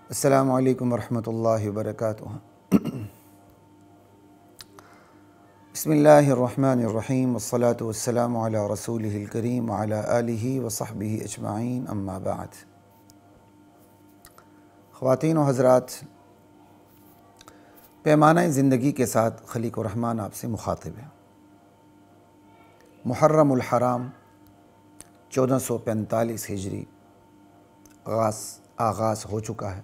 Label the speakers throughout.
Speaker 1: अस्सलामु अलैकुम वरहमतुल्लाहि वबरकातुहू। बिस्मिल्लाहिर्रहमानिर्रहीम वस्सलातु वस्सलामु अला रसूलिहिल करीम व अला आलिहि व सहबिहि अजमाइन अम्मा बाद। ख़वातीन व हज़रात, पैमाना ज़िंदगी के साथ खलीक़ुर रहमान आपसे मुखातिब है। मुहर्रमुल हराम 1445 हिजरी आगाज़ हो चुका है।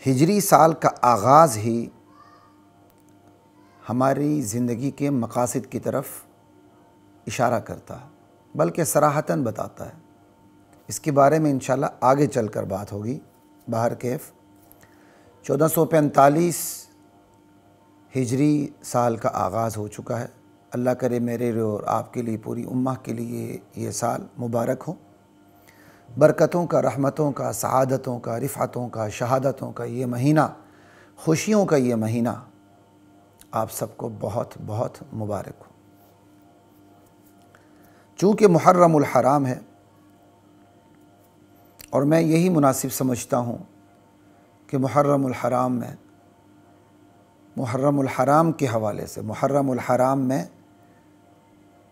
Speaker 1: हिजरी साल का आगाज़ ही हमारी ज़िंदगी के मकासद की तरफ इशारा करता है, बल्कि सराहतन बताता है। इसके बारे में इंशाअल्लाह आगे चलकर बात होगी। बाहर कैफ 1445 हिजरी साल का आगाज़ हो चुका है। अल्लाह करे मेरे और आपके लिए, पूरी उम्मा के लिए ये साल मुबारक हो। बरकतों का, रहमतों का, सआदतों का, रिफ़अतों का, शहादतों का ये महीना, खुशियों का ये महीना आप सबको बहुत बहुत मुबारक हो। चूँकि मुहर्रमुल हराम है और मैं यही मुनासिब समझता हूँ कि मुहर्रमुल हराम में, मुहर्रमुल हराम के हवाले से, मुहर्रमुल हराम में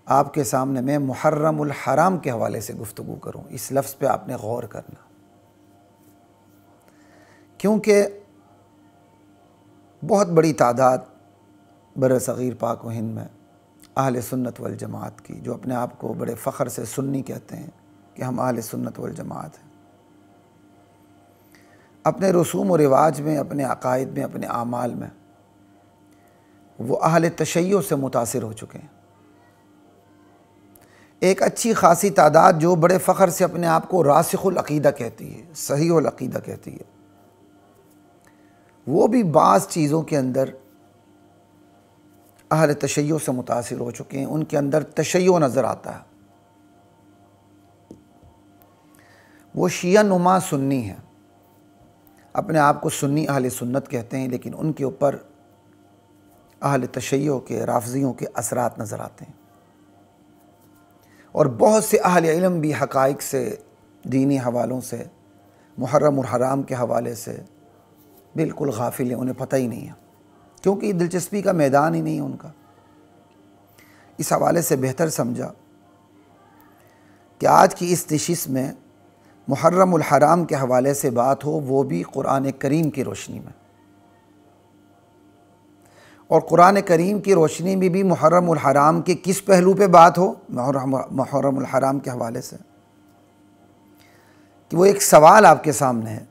Speaker 1: आपके सामने मैं मुहर्रमुल हराम के हवाले से गुफ्तगू करूँ। इस लफ्ज़ पे आपने गौर करना, क्योंकि बहुत बड़ी तादाद बर-ए-सग़ीर पाक व हिंद में अहले सुन्नत वल जमात की, जो अपने आप को बड़े फ़ख्र से सुन्नी कहते हैं कि हम अहले सुन्नत वल जमात हैं, अपने रसूम व रिवाज में, अपने अक़ाइद में, अपने आमाल में वो अहले तशय्युअ से मुतासिर हो चुके हैं। एक अच्छी खासी तादाद जो बड़े फ़ख्र से अपने आप को रासिख़ुल अक़ीदा कहती है, सहीहुल अक़ीदा कहती है, वो भी बाज़ चीज़ों के अंदर अहले तशय्युअ से मुतासिर हो चुके हैं। उनके अंदर तशय्युअ नज़र आता है। वो शिया नुमा सुन्नी है, अपने आप को सुन्नी अहले सुन्नत कहते हैं, लेकिन उनके ऊपर अहले तशय्युअ के, राफ़ज़ियों के असरात नज़र आते हैं। और बहुत से अहले इल्म भी हक़ाइक़ से, दीनी हवालों से, मुहर्रमुल हराम के हवाले से बिल्कुल गाफिल हैं, उन्हें पता ही नहीं है, क्योंकि दिलचस्पी का मैदान ही नहीं है उनका। इस हवाले से बेहतर समझा कि आज की इस नशिस्त में मुहर्रमुल हराम के हवाले से बात हो, वो भी कुरान करीम की रोशनी में, और कुरान करीम की रोशनी में भी मुहर्रमुल हराम के किस पहलू पे बात हो, मुहर्रमुल हराम के हवाले से, कि वो एक सवाल आपके सामने है,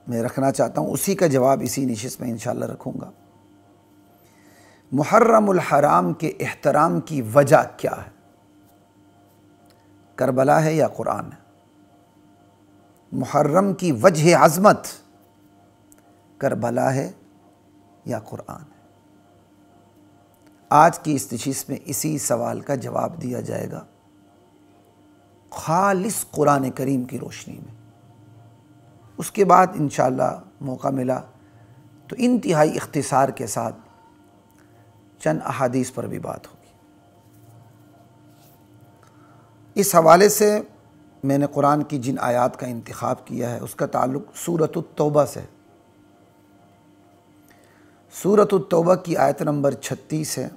Speaker 1: मैं रखना चाहता हूँ, उसी का जवाब इसी नशिस्त में इंशाअल्लाह रखूँगा। मुहर्रमुल हराम के एहतराम की वजह क्या है? करबला है या कुरान है? मुहर्रम की वजह अज़मत करबला है या कुरान है? आज की इस नशिस्त में इसी सवाल का जवाब दिया जाएगा खालिस कुरान करीम की रोशनी में। उसके बाद इंशाअल्लाह मौका मिला तो इंतहाई इख्तिसार के साथ चंद अहादीस पर भी बात होगी। इस हवाले से मैंने कुरान की जिन आयात का इंतखाब किया है उसका ताल्लुक़ सूरतुत तौबा से। सूरतुत तौबा की आयत नंबर 36 है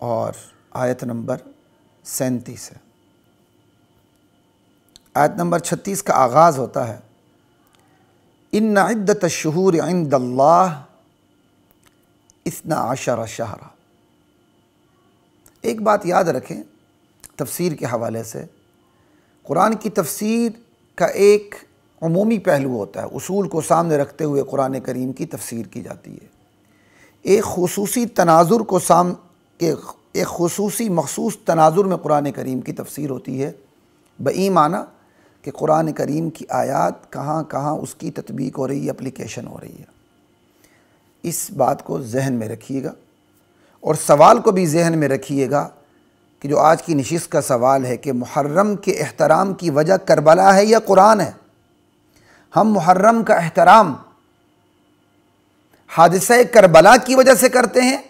Speaker 1: और आयत नंबर 37 है। आयत नंबर 36 का आगाज़ होता है, इन्ना इद्दत अश्शुहूर इंदल्लाह इस्ना अशर शहरा। एक बात याद रखें, तफसीर के हवाले से कुरान की तफसीर का एक उमूमी पहलू होता है, उसूल को सामने रखते हुए कुरान करीम की तफसीर की जाती है। एक खुसूसी तनाजुर को एक खुसूसी मखसूस तनाजुर में कुरान करीम की तफसीर होती है, बई माना कि कुरान करीम की आयात कहाँ कहाँ उसकी तत्बीक हो रही है, एप्लीकेशन हो रही है। इस बात को जहन में रखिएगा और सवाल को भी जहन में रखिएगा कि जो आज की नशिस्त का सवाल है कि मुहर्रम के एहतराम की वजह करबला है या कुरान है। हम मुहर्रम का एहतराम हादिसा करबला की वजह से करते हैं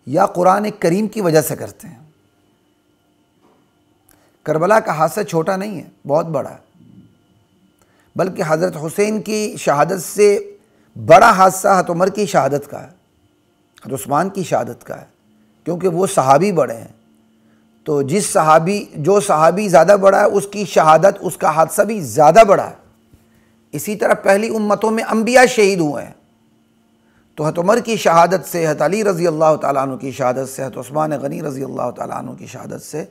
Speaker 1: या कुरान करीम की वजह से करते हैं। करबला का हादसा छोटा नहीं है, बहुत बड़ा है, बल्कि हज़रत हुसैन की शहादत से बड़ा हादसा हज़रत उमर की शहादत का है, हज़रत उस्मान की शहादत का है, क्योंकि वो सहाबी बड़े हैं। तो जो सहाबी ज़्यादा बड़ा है उसकी शहादत, उसका हादसा भी ज़्यादा बड़ा है। इसी तरह पहली उम्मतों में अंबिया शहीद हुए हैं, तो हज़रत उमर की शहादत से, हज़रत अली रज़ी अल्लाह तआला अन्हु की शहादत से, हज़रत उस्मान गनी रज़ी अल्लाह तआला अन्हु की शहादत से,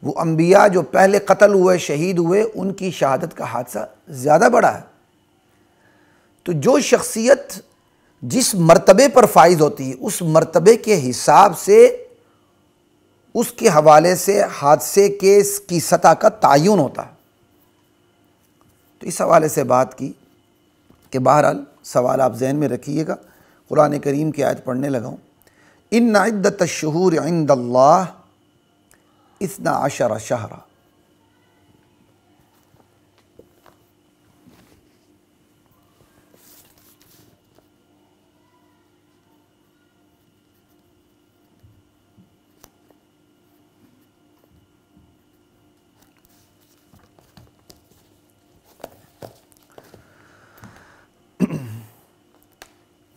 Speaker 1: वो अंबिया जो पहले कत्ल हुए, शहीद हुए, उनकी शहादत का हादसा ज़्यादा बड़ा है। तो जो शख्सियत जिस मर्तबे पर फाइज होती है, उस मर्तबे के हिसाब से, उसके हवाले से हादसे की सतह का तयन होता है। तो इस हवाले से बात की कि बहरहाल सवाल आप जहन में रखिएगा। कुरान करीम की आयत पढ़ने लगा हूँ। इन्ना इद्दतश्शुहूर इंदल्लाह इस्ना अशरा शहरा।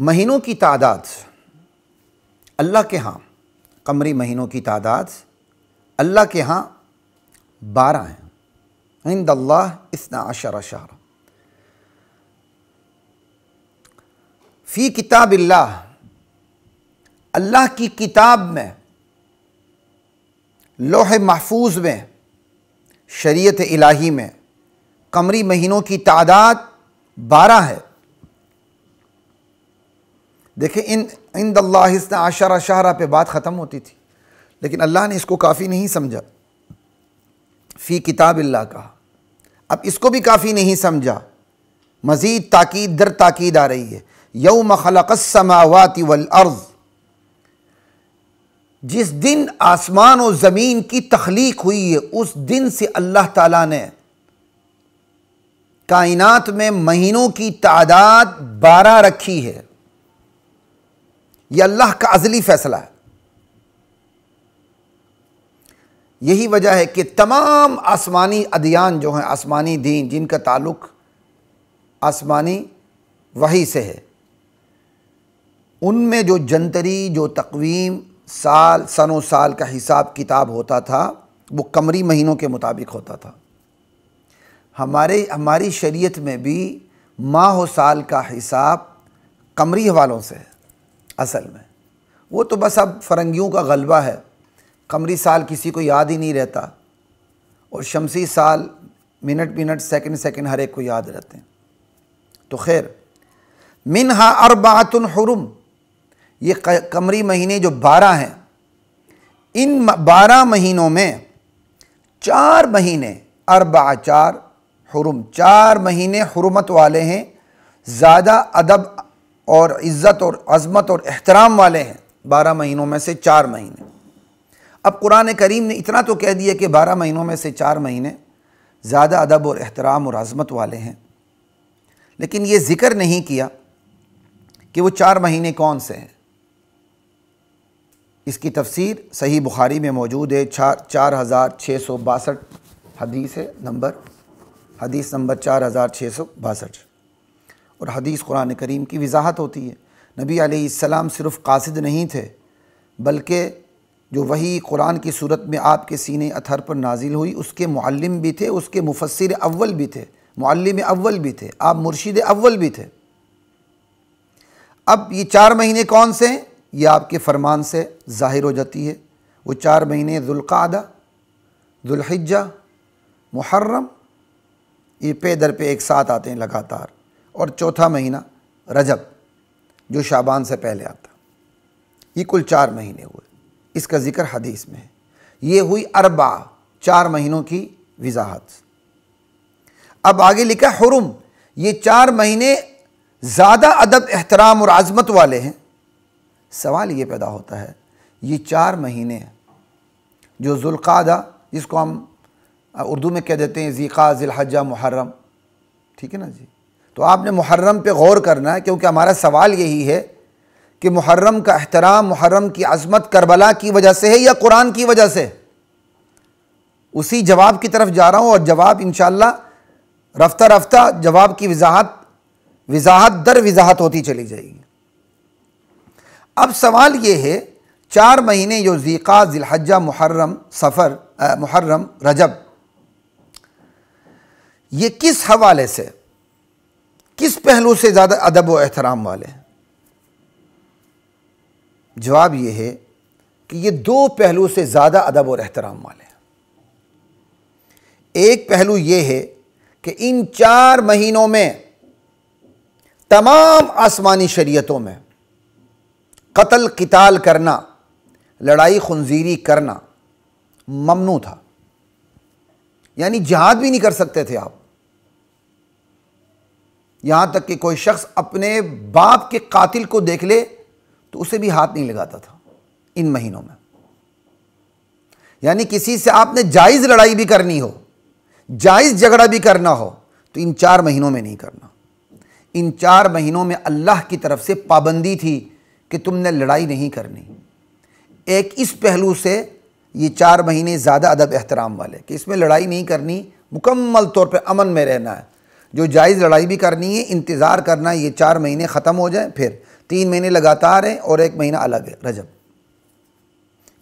Speaker 1: महीनों की तादाद अल्लाह के यहाँ, कमरी महीनों की तादाद अल्लाह के यहाँ 12 हैं। इंदल्लाह इस्ना अशरा शहरा फ़ी किताबिल्लाह, अल्लाह की किताब में, लोहे महफूज में, शरीयत इलाही में कमरी महीनों की तादाद 12 है। देखिए, इंदल्लाह इस्ना अशरा शहरा पे बात ख़त्म होती थी, लेकिन अल्लाह ने इसको काफ़ी नहीं समझा, फ़ी किताबिल्लाह कहा। अब इसको भी काफ़ी नहीं समझा, मज़ीद ताकीद दर ताकीद आ रही है। यौम खलक़स समावाति वल अर्ज़, जिस दिन आसमान और ज़मीन की तख्लीक हुई है, उस दिन से अल्लाह ताला ने कायनात में महीनों की तादाद 12 रखी है। यह अल्लाह का अज़ली फ़ैसला है। यही वजह है कि तमाम आसमानी अदियान जो हैं, आसमानी दीन जिनका ताल्लुक़ आसमानी वही से है, उनमें जो जंतरी, जो तक़वीम, सनो साल का हिसाब किताब होता था, वो कमरी महीनों के मुताबिक होता था। हमारी शरीयत में भी माह और साल का हिसाब कमरी हवालों से है। असल में वो तो बस अब फ़रंगियों का गलबा है। कमरी साल किसी को याद ही नहीं रहता, और शमसी साल मिनट सेकंड हर एक को याद रहते हैं। तो खैर, मिनहा अरबातुन हुरुम, ये कमरी महीने जो 12 हैं, इन 12 महीनों में 4 महीने, अरबा 4, हुरुम 4 महीने हुर्मत वाले हैं, ज़्यादा अदब और इज़्ज़त और अज़मत और एहतराम वाले हैं। 12 महीनों में से 4 महीने। अब कुरान करीम ने इतना तो कह दिया कि 12 महीनों में से 4 महीने ज़्यादा अदब और एहतराम और अज़मत वाले हैं, लेकिन ये ज़िक्र नहीं किया कि वो 4 महीने कौन से हैं। इसकी तफसीर सही बुखारी में मौजूद है। 4662 हदीस है, हदीस नंबर 4662, और हदीस कुरान करीम की वजाहत होती है। नबी अलैहिस्सलाम सिर्फ़ कासिद नहीं थे, बल्कि जो वही कुरान की सूरत में आपके सीने अथर पर नाजिल हुई, उसके मुअल्लिम भी थे, उसके मुफस्सिर अव्वल भी थे, मुअल्लिम अव्वल भी थे, आप मुर्शिद अव्वल भी थे। अब ये 4 महीने कौन से हैं, ये आपके फरमान से ज़ाहिर हो जाती है। वो 4 महीने ज़ुल्क़ादा, ज़ुल्हिज्जा, मुहर्रम, ये पे दर पे एक साथ आते हैं लगातार, और चौथा महीना रजब जो शाबान से पहले आता। ये कुल 4 महीने हुए। इसका ज़िक्र हदीस में है। ये हुई अरबा, 4 महीनों की वजाहत। अब आगे लिखा हुरुम, ये 4 महीने ज़्यादा अदब, एहतराम और आज़मत वाले हैं। सवाल ये पैदा होता है, ये 4 महीने जो ज़ुल्क़ादा, जिसको हम उर्दू में कह देते हैं ज़ीक़ा, ज़िलहज्जा, मुहर्रम, ठीक है ना जी। तो आपने मुहर्रम पे गौर करना है, क्योंकि हमारा सवाल यही है कि मुहर्रम का एहतराम, मुहर्रम की अज़मत करबला की वजह से है या कुरान की वजह से? उसी जवाब की तरफ जा रहा हूँ और जवाब इंशाअल्लाह रफ्ता रफ्ता जवाब की वजाहत दर वजाहत होती चली जाएगी। अब सवाल ये है, 4 महीने जो ज़िलक़ाद, ज़िलहज्जा, मुहर्रम, सफ़र, मुहर्रम, रजब, ये किस हवाले से, किस पहलू से ज़्यादा अदब व एहतराम वाले हैं? जवाब ये है कि ये 2 पहलू से ज़्यादा अदब और एहतराम वाले हैं। एक पहलू ये है कि इन 4 महीनों में तमाम आसमानी शरीयतों में कत्ल क़िताल करना, लड़ाई खुंजीरी करना ममनू था, यानी जिहाद भी नहीं कर सकते थे आप। यहां तक कि कोई शख्स अपने बाप के कातिल को देख ले तो उसे भी हाथ नहीं लगाता था इन महीनों में। यानी किसी से आपने जायज़ लड़ाई भी करनी हो, जायज़ झगड़ा भी करना हो, तो इन 4 महीनों में नहीं करना। इन 4 महीनों में अल्लाह की तरफ से पाबंदी थी कि तुमने लड़ाई नहीं करनी। एक इस पहलू से ये 4 महीने ज़्यादा अदब एहतराम वाले कि इसमें लड़ाई नहीं करनी, मुकम्मल तौर पे अमन में रहना है। जो जायज़ लड़ाई भी करनी है, इंतज़ार करना, ये 4 महीने ख़त्म हो जाए, फिर 3 महीने लगातार हैं और 1 महीना अलग है, रजब।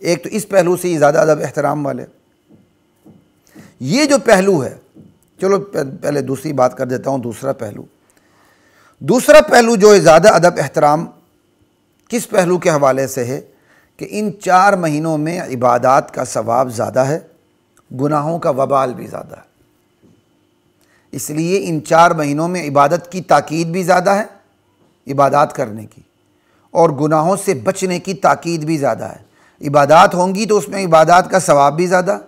Speaker 1: एक तो इस पहलू से ये ज़्यादा अदब एहतराम वाले। ये जो पहलू है, चलो पहले दूसरी बात कर देता हूँ। दूसरा पहलू जो है ज़्यादा अदब एहतराम किस पहलू के हवाले से है कि इन 4 महीनों में इबादात का सवाब ज़्यादा है, गुनाहों का वबाल भी ज़्यादा है। इसलिए इन 4 महीनों में इबादत की ताकीद भी ज़्यादा है, इबादात करने की, और गुनाहों से बचने की ताकीद भी ज़्यादा है। इबादात होंगी तो उसमें इबादात का सवाब भी ज़्यादा,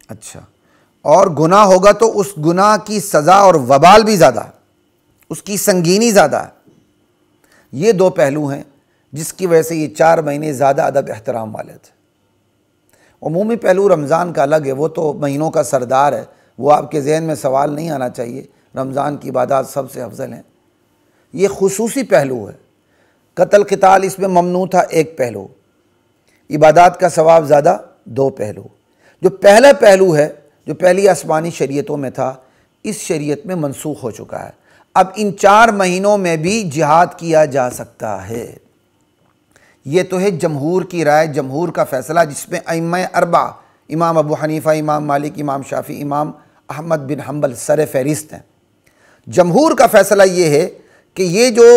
Speaker 1: अच्छा, और गुनाह होगा तो उस गुनाह की सज़ा और वबाल भी ज़्यादा, उसकी संगीनी ज़्यादा है। ये 2 पहलू हैं जिसकी वजह से ये 4 महीने ज़्यादा अदब एहतराम वाले थे। उमूमी पहलू रमज़ान का अलग है, वो तो महीनों का सरदार है, वो आपके जहन में सवाल नहीं आना चाहिए। रमज़ान की इबादत सबसे अफजल हैं। ये खुसूसी पहलू है, कत्ल क़िताल इसमें ममनू था, एक पहलू, इबादत का सवाब ज़्यादा, 2 पहलू। जो पहला पहलू है, जो पहली आसमानी शरीयतों में था, इस शरीयत में मनसूख हो चुका है। अब इन 4 महीनों में भी जिहाद किया जा सकता है। ये तो है जमहूर की राय, जमहूर का फ़ैसला, जिसमें अइम्मा अरबा, इमाम अबू हनीफ़ा, इमाम मालिक, इमाम शाफ़ी, इमाम अहमद बिन हम्बल सर फ़हरिस्त हैं। जमहूर का फ़ैसला ये है कि ये जो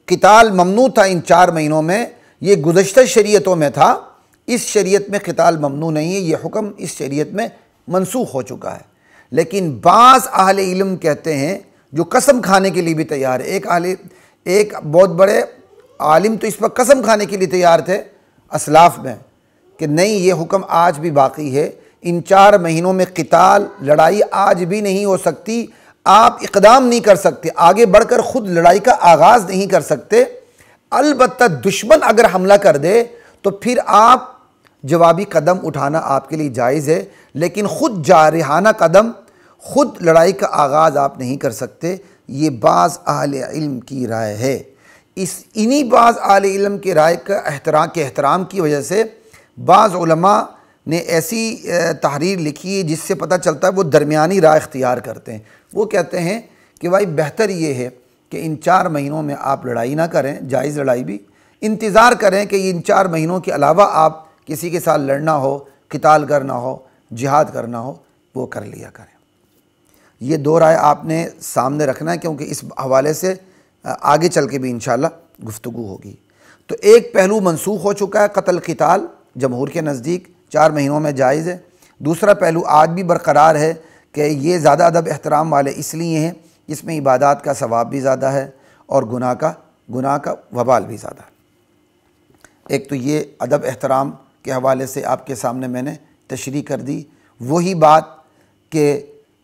Speaker 1: क़िताल ममनू था इन 4 महीनों में, ये गुज़श्ता शरीयतों में था, इस शरीयत में क़िताल ममनू नहीं है, ये हुक्म इस शरीयत में मनसूख हो चुका है। लेकिन बाज़ अहले इल्म कहते हैं, जो कसम खाने के लिए भी तैयार है, एक बहुत बड़े आलिम तो इस पर कसम खाने के लिए तैयार थे असलाफ में, कि नहीं, ये हुक्म आज भी बाकी है। इन 4 महीनों में क़िताल, लड़ाई आज भी नहीं हो सकती। आप इक़दाम नहीं कर सकते, आगे बढ़कर ख़ुद लड़ाई का आगाज़ नहीं कर सकते। अलबत्ता दुश्मन अगर हमला कर दे तो फिर आप जवाबी कदम उठाना आपके लिए जायज़ है, लेकिन ख़ुद जारिहाना कदम, ख़ुद लड़ाई का आगाज़ आप नहीं कर सकते। ये बाज़ अहले इल्म की राय है। इन्हीं बाज़ अहले इल्म की राय का एहतराम की वजह से बाज़ उलमा ने ऐसी तहरीर लिखी है जिससे पता चलता है वो दरमियानी राय इख्तियार करते हैं। वो कहते हैं कि भाई बेहतर ये है कि इन 4 महीनों में आप लड़ाई ना करें, जायज़ लड़ाई भी, इंतज़ार करें कि इन 4 महीनों के अलावा आप किसी के साथ लड़ना हो, क़िताल करना हो, जिहाद करना हो, वो कर लिया करें। ये 2 राय आपने सामने रखना है, क्योंकि इस हवाले से आगे चल के भी इंशाअल्लाह गुफ्तगू होगी। तो एक पहलू मनसूख हो चुका है, कत्ल क़िताल जमहूर के नज़दीक 4 महीनों में जायज़ है। दूसरा पहलू आज भी बरकरार है कि ये ज़्यादा अदब एहतराम वाले इसलिए हैं, इसमें इबादत का सवाब भी ज़्यादा है और गुनाह का वबाल भी ज़्यादा है। एक तो ये अदब एहतराम के हवाले से आपके सामने मैंने तशरीह कर दी। वही बात कि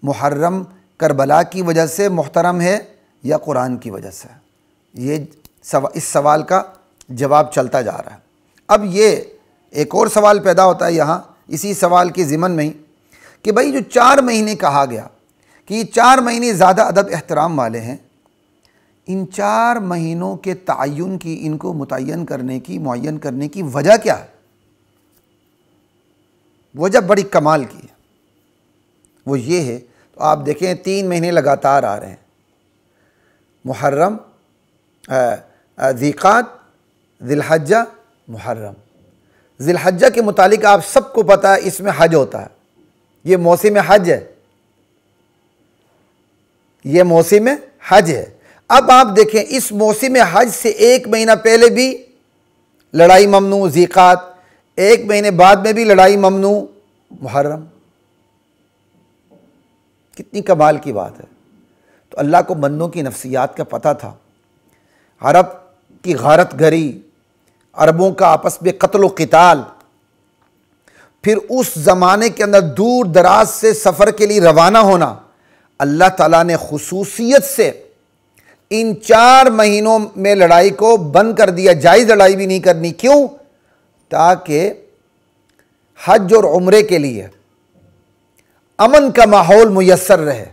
Speaker 1: मुहर्रम करबला की वजह से मुहतरम है या कुरान की वजह से, इस सवाल का जवाब चलता जा रहा है। अब ये एक और सवाल पैदा होता है यहाँ इसी सवाल के ज़िमन में ही, कि भाई जो 4 महीने कहा गया कि ये 4 महीने ज़्यादा अदब एहतराम वाले हैं, इन 4 महीनों के तयन की, इनको मुतय्यन करने की, मुअय्यन करने की वजह क्या है? वजह बड़ी कमाल की है, वो ये है, तो आप देखें 3 महीने लगातार आ रहे हैं, मुहर्रम, ज़ीक़ात, ज़िलहज्जा, मुहर्रम। ज़िलहज्जा के मुतालिक आप सबको पता है इसमें हज होता है, ये मौसिम हज है, ये मौसिम हज है। अब आप देखें इस मौसिम हज से 1 महीना पहले भी लड़ाई ममनू ज़ीक़ात, 1 महीने बाद में भी लड़ाई ममनू मुहर्रम। कितनी कमाल की बात है। तो अल्लाह को बंदों की नफ्सियात का पता था। अरब की गारत गरी, अरबों का आपस में कत्ल व क़िताल, फिर उस ज़माने के अंदर दूर दराज से सफ़र के लिए रवाना होना, अल्लाह ताला ने खुसूसियत से इन 4 महीनों में लड़ाई को बंद कर दिया, जायज़ लड़ाई भी नहीं करनी। क्यों? ताकि हज और उम्रे के लिए अमन का माहौल मुयस्सर रहे,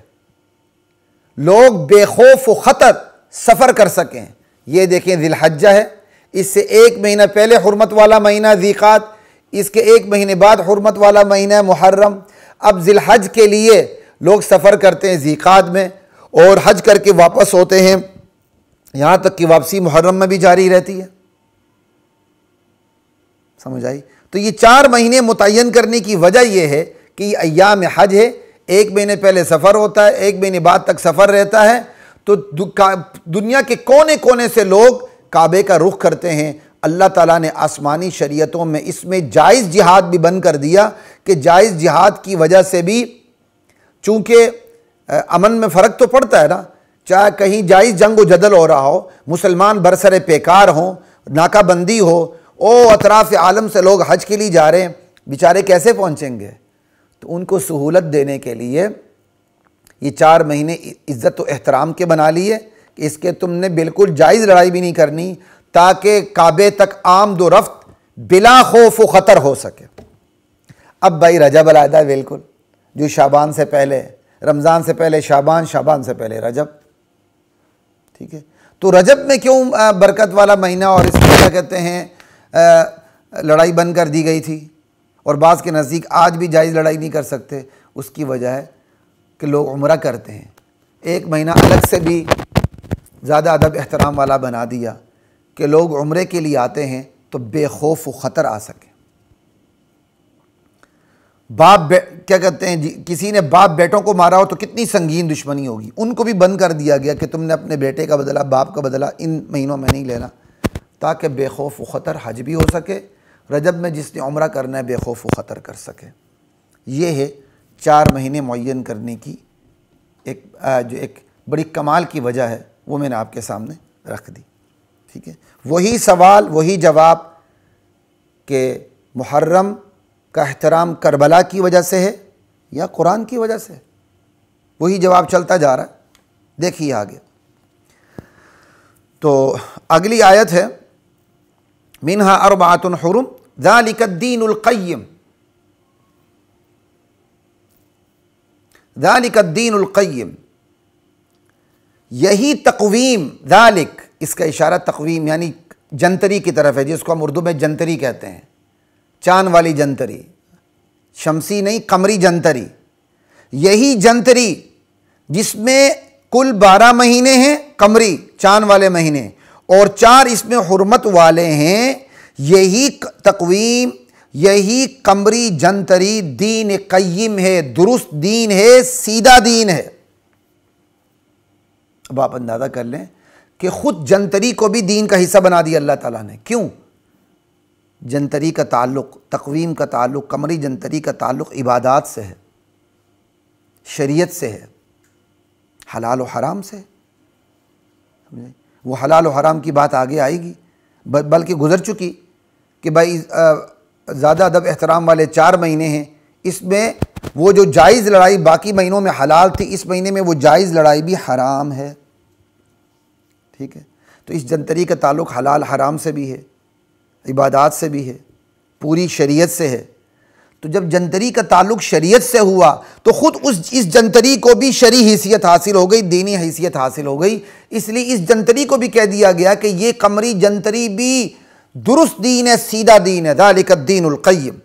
Speaker 1: लोग बेखौफ व ख़तर सफ़र कर सकें। ये देखें ज़िलहज्जा है, इससे 1 महीना पहले हुर्मत वाला महीना ज़ीक़ात, इसके 1 महीने बाद हुर्मत वाला महीना है मुहर्रम। अब ज़िलहज के लिए लोग सफ़र करते हैं ज़ीक़ात में और हज करके वापस होते हैं, यहाँ तक कि वापसी मुहर्रम में भी जारी रहती है। समझ आई? तो ये 4 महीने मुतय्यन करने की वजह यह है कि अय्याम हज है, 1 महीने पहले सफ़र होता है, 1 महीने बाद तक सफ़र रहता है। तो दुनिया के कोने कोने से लोग काबे का रुख करते हैं। अल्लाह ताला ने आसमानी शरीयतों में इसमें जायज़ जिहाद भी बंद कर दिया कि जायज़ जिहाद की वजह से भी, चूँकि अमन में फ़र्क तो पड़ता है ना, चाहे कहीं जायज़ जंग व जदल हो रहा हो, मुसलमान बरसरे पेकार हों, नाकाबंदी हो, ओ अतराफ़ आलम से लोग हज के लिए जा रहे हैं, बेचारे कैसे पहुँचेंगे? तो उनको सहूलत देने के लिए ये 4 महीने इज़्ज़त व एहतराम के बना लिए कि इसके तुमने बिल्कुल जायज़ लड़ाई भी नहीं करनी, ताकि काबे तक आमद व रफ्त बिला खौफ व ख़तर हो सके। अब भाई रजब अलहदा है, बिल्कुल जो शाबान से पहले, रमज़ान से पहले शाबान, शाबान से पहले रजब, ठीक है। तो रजब में क्यों बरकत वाला महीना और इसमें क्या कहते हैं लड़ाई बंद कर दी गई थी, और बाज़ के नज़दीक आज भी जायज़ लड़ाई नहीं कर सकते? उसकी वजह है कि लोग उम्रा करते हैं, 1 महीना अलग से भी ज़्यादा अदब एहतराम वाला बना दिया कि लोग उम्रे के लिए आते हैं तो बेखौफ व ख़तर आ सके। क्या कहते हैं, किसी ने बाप बेटों को मारा हो तो कितनी संगीन दुश्मनी होगी, उनको भी बंद कर दिया गया कि तुमने अपने बेटे का बदला, बाप का बदला इन महीनों में नहीं लेना, ताकि बेखौफ व ख़तर हज भी हो सके, रजब में जिसने उम्रा करना है बेखौफ व ख़तर कर सके। ये है 4 महीने मुअय्यन करने की जो एक बड़ी कमाल की वजह है, वो मैंने आपके सामने रख दी। ठीक है, वही सवाल वही जवाब कि मुहर्रम का एहतराम करबला की वजह से है या कुरान की वजह से, वही जवाब चलता जा रहा है। देखिए आगे, तो अगली आयत है मिनहा अर्बाअतुन हुरुम ज़ालिकद्दीनुल क़य्यिम, ज़ालिकद्दीनुल क़य्यिम, यही तक़वीम, ज़ालिक इसका इशारा तक़वीम यानी जंतरी की तरफ है, जिसको हम उर्दू में जंतरी कहते हैं, चांद वाली जंतरी, शमसी नहीं कमरी जंतरी। यही जंतरी जिसमें कुल 12 महीने हैं कमरी चांद वाले महीने और 4 इसमें हुर्मत वाले हैं, यही तक़वीम यही कमरी जंतरी दीन क़य्यिम है, दुरुस्त दीन है, सीधा दीन है। अब आप अंदाज़ा कर लें कि ख़ुद जंतरी को भी दीन का हिस्सा बना दिया अल्लाह ताला ने। क्यों? जंतरी का ताल्लुक़, तक़वीम का ताल्लुक़, कमरी जंतरी का ताल्लुक़ इबादात से है, शरीयत से है, हलाल व हराम से। वो हलाल व हराम की बात आगे आएगी, बल्कि गुज़र चुकी कि भाई ज़्यादा अदब एहतराम वाले 4 महीने हैं, इसमें वो जो जायज़ लड़ाई बाकी महीनों में हलाल थी, इस महीने में वो जायज़ लड़ाई भी हराम है। ठीक है, तो इस जंतरी का ताल्लुक़ हलाल हराम से भी है, इबादात से भी है, पूरी शरीयत से है। तो जब जंतरी का ताल्लुक़ शरीयत से हुआ तो ख़ुद इस जंतरी को भी शरई हैसियत हासिल हो गई, दीनी हैसियत हासिल हो गई। इसलिए इस जंतरी को भी कह दिया गया कि ये कमरी जंतरी भी दुरुस्त दीन है, सीधा दीन है, ज़ालिकद्दीनुल क़य्यिम।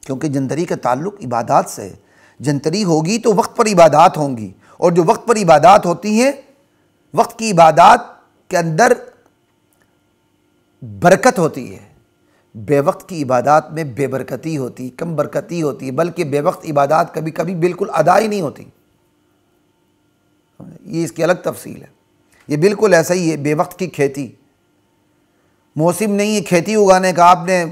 Speaker 1: क्योंकि जंतरी का ताल्लुक़ इबादात से है। जंतरी होगी तो वक्त पर इबादात होंगी, और जो वक्त पर इबादात होती हैं, वक्त की इबादात के अंदर बरकत होती है। बेवक्त की इबादात में बेबरकती होती, कम बरकती होती है, बल्कि बेवक्त इबादात कभी कभी बिल्कुल अदा ही नहीं होती। ये इसकी अलग तफसील है। ये बिल्कुल ऐसा ही है बेवक्त की खेती। मौसम नहीं है खेती उगाने का, आपने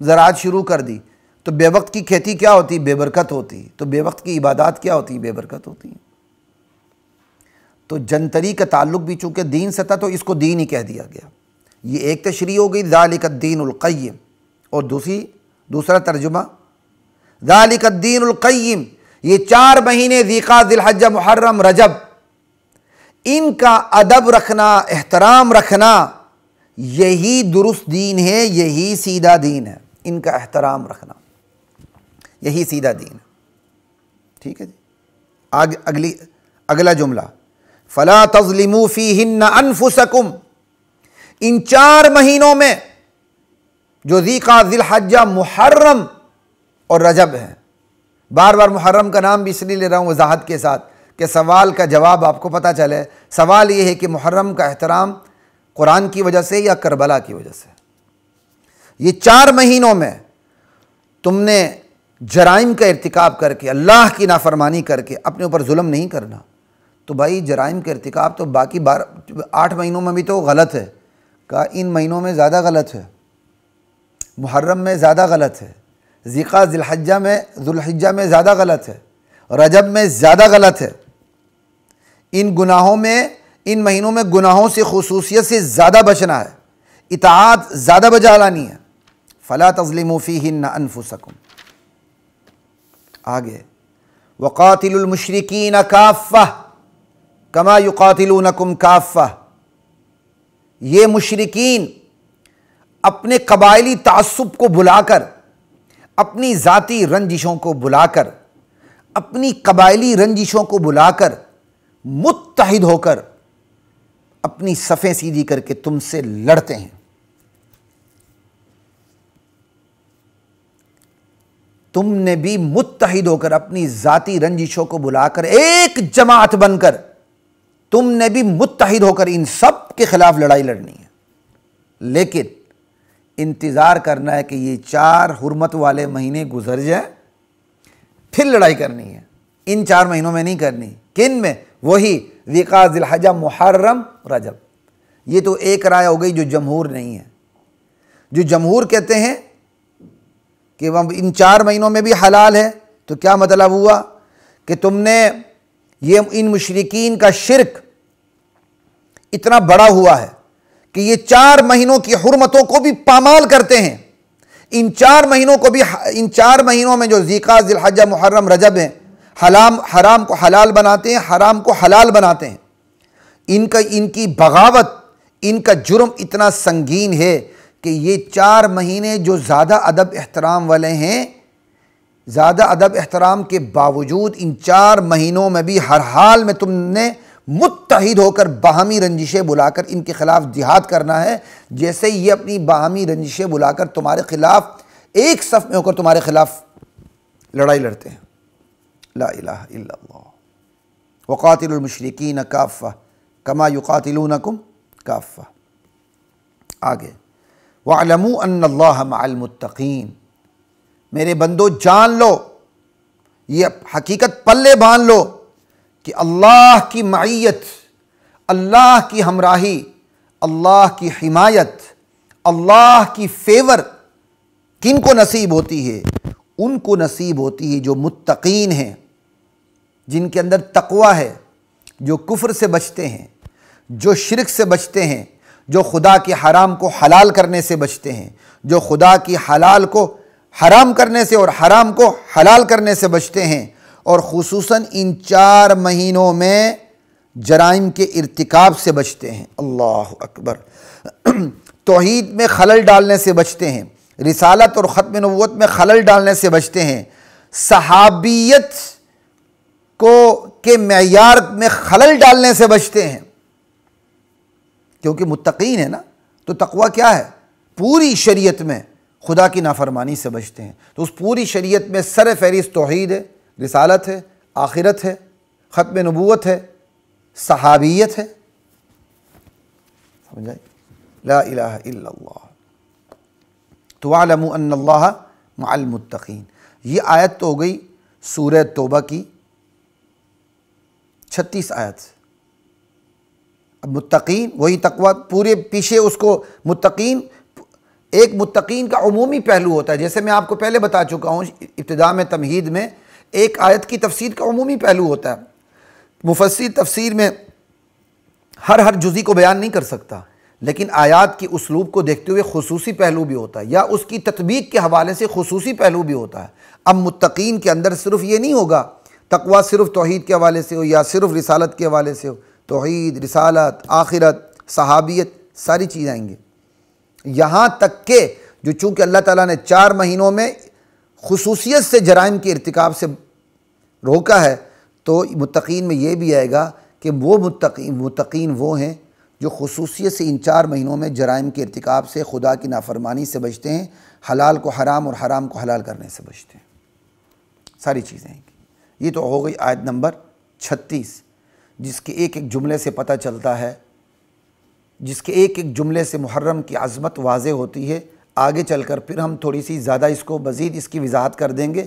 Speaker 1: ज़राअत शुरू कर दी, तो बेवक्त की खेती क्या होती? बेबरकत होती। तो बेवक्त की इबादात क्या होती? बेबरकत होती है। तो जंतरी का ताल्लुक़ भी चूँकि दीन से था तो इसको दीन ही कह दिया गया। ये एक तशरीह हो गई, ज़ालिकद्दीनुल क़य्यिम, और दूसरा तर्जुमा ज़ालिकद्दीनुल क़य्यिम, ये 4 महीने ज़िक़ात, ज़िलहज्जा, मुहर्रम, रजब, इनका अदब रखना, एहतराम रखना, यही दुरुस्त दीन है, यही सीधा दीन है। इनका एहतराम रखना यही सीधा दीन है। ठीक है जी। आगे अगला जुमला, फ़ला तज़लिमू फ़ीहिन्ना अनफुसकुम, इन 4 महीनों में जो ज़िक़ात, ज़िलहज्जा, मुहर्रम और रजब है, बार बार मुहर्रम का नाम भी इसलिए ले रहा हूँ वजाहत के साथ कि सवाल का जवाब आपको पता चले। सवाल ये है कि मुहर्रम का एहतराम कुरान की वजह से या करबला की वजह से? ये 4 महीनों में तुमने जराइम का इर्तिकाब करके, अल्लाह की नाफरमानी करके अपने ऊपर जुल्म नहीं करना, तो भाई जराइम का इर्तिकाब तो बाकी 8 महीनों में भी तो गलत है। कहा इन महीनों में ज़्यादा गलत है, मुहर्रम में ज़्यादा गलत है, ज़िक़ात, ज़ुल्हिज्जा में ज़्यादा गलत है, रजब में ज़्यादा गलत है। इन गुनाहों में, इन महीनों में गुनाहों से, खुसूसियत से ज़्यादा बचना है, इताअत ज़्यादा बजा लानी है। फ़ला तज़लिमू फ़ीहिन्ना अनफुसकुम। आगे, वक़ातिलुल मुशरिकीन काफ़्फ़ा कमा युक़ातिलूनकुम काफ़्फ़ा, ये मुशरिकीन अपने कबायली तासुब को बुलाकर, अपनी ज़ाती रंजिशों को बुलाकर, अपनी कबायली रंजिशों को बुलाकर मुत्तहिद होकर अपनी सफ़ें सीधी करके तुमसे लड़ते हैं। तुमने भी मुत्तहिद होकर, अपनी ज़ाती रंजिशों को बुलाकर, एक जमात बनकर तुमने भी मुत्तहिद होकर इन सब के खिलाफ लड़ाई लड़नी है। लेकिन इंतज़ार करना है कि ये 4 हुर्मत वाले महीने गुजर जाए, फिर लड़ाई करनी है। इन 4 महीनों में नहीं करनी। किन में? वही ज़िक़ात, ज़िलहज्जा, मुहर्रम, रजब। ये तो एक राय हो गई जो जमहूर नहीं है। जो जमहूर कहते हैं कि वह इन 4 महीनों में भी हलाल है, तो क्या मतलब हुआ कि तुमने ये इन मुशरिकीन का शिर्क इतना बड़ा हुआ है कि ये 4 महीनों की हुर्मतों को भी पामाल करते हैं। इन 4 महीनों को भी, इन 4 महीनों में जो ज़िक़ात, ज़िलहज्जा, मुहर्रम, रजब हैं, हराम को हलाल बनाते हैं, हराम को हलाल बनाते हैं। इनकी बगावत, इनका जुर्म इतना संगीन है कि ये 4 महीने जो ज़्यादा अदब एहतराम वाले हैं, ज़्यादा अदब एहतराम के बावजूद इन 4 महीनों में भी हर हाल में तुमने मुत्तहिद होकर बाहमी रंजिशें बुलाकर इनके खिलाफ जिहाद करना है। जैसे ये अपनी बाहमी रंजिशें बुलाकर तुम्हारे खिलाफ एक सफ़ में होकर तुम्हारे खिलाफ लड़ाई लड़ते हैं। ला इलाहा इल्लल्लाह। वक़ातिलुल मुशरिकीन काफ़्फ़ा कमा युक़ातिलूनकुम काफ़्फ़ा। आगे, वअलमू अन्नल्लाह मअल मुत्तक़ीन, मेरे बंदो जान लो, ये हकीकत पल्ले बांध लो कि अल्लाह की मईयत, अल्लाह की हमराही, अल्लाह की हिमायत, अल्लाह की फेवर किन को नसीब होती है? उनको नसीब होती है जो मुत्तकीन हैं, जिनके अंदर तक़वा है, जो कुफ्र से बचते हैं, जो शिरक से बचते हैं, जो खुदा के हराम को हलाल करने से बचते हैं, जो खुदा की हलाल को हराम करने से और हराम को हलाल करने से बचते हैं। और खुसूसन इन 4 महीनों में जराइम के इर्तिकाब से बचते हैं। अल्लाह अकबर। तौहीद में खलल डालने से बचते हैं, रिसालत और ख़त्म नबुव्वत में खलल डालने से बचते हैं, सहाबियत को के मेयार में खलल डालने से बचते हैं। क्योंकि मुत्तकीन है ना, तो तक़वा क्या है? पूरी शरीयत में खुदा की नाफरमानी से बचते हैं। तो उस पूरी शरीयत में सर फहरिस्त तौहीद है, रिसालत है, आखिरत है, ख़त्म नबूवत है, सहाबियत है। समझ आए? ला इलाहा इल्लल्लाह तुअलमु अन्नल्लाह मअल मुत्तकीन। ये आयत तो हो गई सूरह तौबा की 36 आयत। अब मुत्तकीन वही तकवा, पूरे पीछे उसको मुत्तकीन, एक मुत्तकीन का उमूमी पहलू होता है। जैसे मैं आपको पहले बता चुका हूँ इब्तिदा में तमहीद में, एक आयत की तफसीर का उमूमी पहलू होता है। मुफस्सिर तफसीर में हर जुज़ी को बयान नहीं कर सकता, लेकिन आयात की उसलूब को देखते हुए खुसूसी पहलू भी होता है, या उसकी तत्बीक के हवाले से खुसूसी पहलू भी होता है। अब मुत्तकीन के अंदर सिर्फ ये नहीं होगा तकवा सिर्फ तौहीद के हवाले से हो या सिर्फ रिसालत के हवाले से हो। तौहीद, रिसालत, आखिरत, सहाबियत, सारी चीज़ आएंगी। यहाँ तक के जो चूँकि अल्लाह ताला ने 4 महीनों में खुसूसियत से जराइम के इर्तिकाब से रोका है, तो मुत्तकीन में ये भी आएगा कि वो मुत्तकीन वो हैं जो खुसूसियत से इन 4 महीनों में जराइम के इर्तिकाब से, खुदा की नाफरमानी से बचते हैं, हलाल को हराम और हराम को हलाल करने से बचते हैं। सारी चीज़ें आएंगी। ये तो हो गई आयत नंबर 36, जिसके एक एक जुमले से पता चलता है, जिसके एक एक जुमले से मुहर्रम की अज़मत वाज़े होती है। आगे चलकर फिर हम थोड़ी सी ज़्यादा इसको मज़ीद इसकी वज़ाहत कर देंगे।